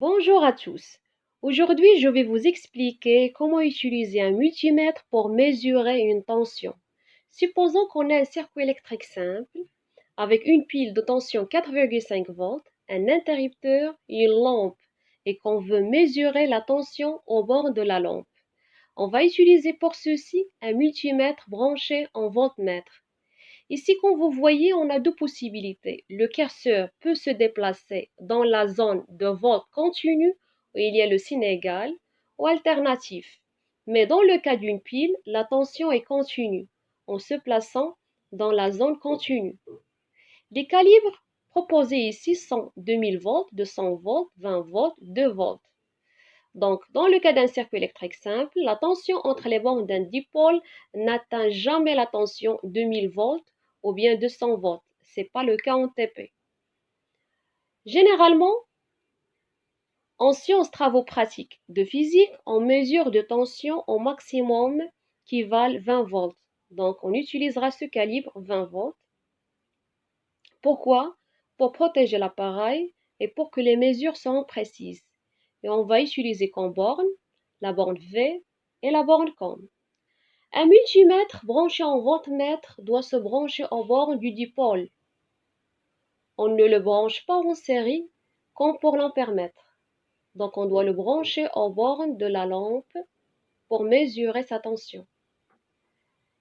Bonjour à tous. Aujourd'hui, je vais vous expliquer comment utiliser un multimètre pour mesurer une tension. Supposons qu'on ait un circuit électrique simple avec une pile de tension 4,5 volts, un interrupteur et une lampe et qu'on veut mesurer la tension au bord de la lampe. On va utiliser pour ceci un multimètre branché en voltmètre. Ici, comme vous voyez, on a deux possibilités. Le curseur peut se déplacer dans la zone de vote continu où il y a le signe égal ou alternatif. Mais dans le cas d'une pile, la tension est continue en se plaçant dans la zone continue. Les calibres proposés ici sont 2000 volts, 200 volts, 20 volts, 2 volts. Donc, dans le cas d'un circuit électrique simple, la tension entre les bornes d'un dipôle n'atteint jamais la tension 2000 volts ou bien 200 volts. Ce n'est pas le cas en TP. Généralement, en sciences travaux pratiques de physique, on mesure de tension au maximum qui valent 20 volts. Donc, on utilisera ce calibre 20 volts. Pourquoi? Pour protéger l'appareil et pour que les mesures soient précises. Et on va utiliser comme borne la borne V et la borne COM. Un multimètre branché en voltmètre doit se brancher aux bornes du dipôle. On ne le branche pas en série comme pour l'ampèremètre. Donc on doit le brancher aux bornes de la lampe pour mesurer sa tension.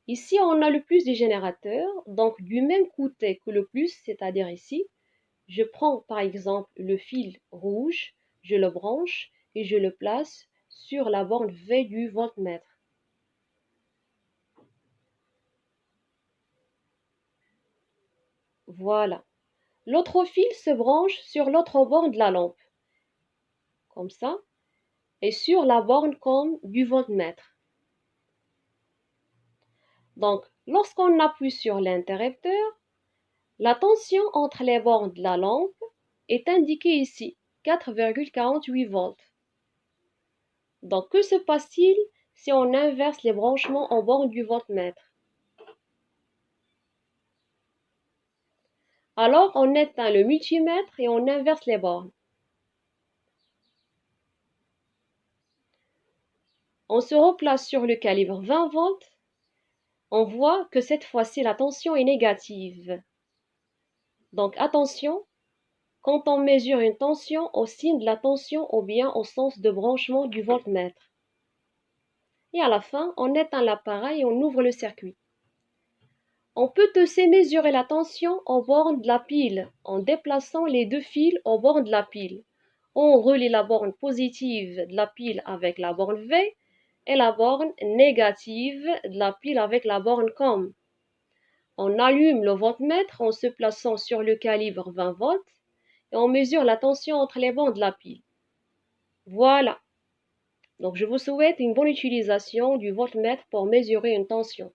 Ici, on a le plus des générateurs, donc du même côté que le plus, c'est-à-dire ici, je prends par exemple le fil rouge, je le branche et je le place sur la borne V du voltmètre. Voilà. L'autre fil se branche sur l'autre borne de la lampe, comme ça, et sur la borne COM du voltmètre. Donc, lorsqu'on appuie sur l'interrupteur, la tension entre les bornes de la lampe est indiquée ici, 4,48 volts. Donc, que se passe-t-il si on inverse les branchements aux bornes du voltmètre? Alors, on éteint le multimètre et on inverse les bornes. On se replace sur le calibre 20 volts. On voit que cette fois-ci, la tension est négative. Donc, attention, quand on mesure une tension, au signe de la tension ou bien au sens de branchement du voltmètre. Et à la fin, on éteint l'appareil et on ouvre le circuit. On peut aussi mesurer la tension au bord de la pile en déplaçant les deux fils au bord de la pile. On relie la borne positive de la pile avec la borne V et la borne négative de la pile avec la borne COM. On allume le voltmètre en se plaçant sur le calibre 20 volts et on mesure la tension entre les bornes de la pile. Voilà. Donc je vous souhaite une bonne utilisation du voltmètre pour mesurer une tension.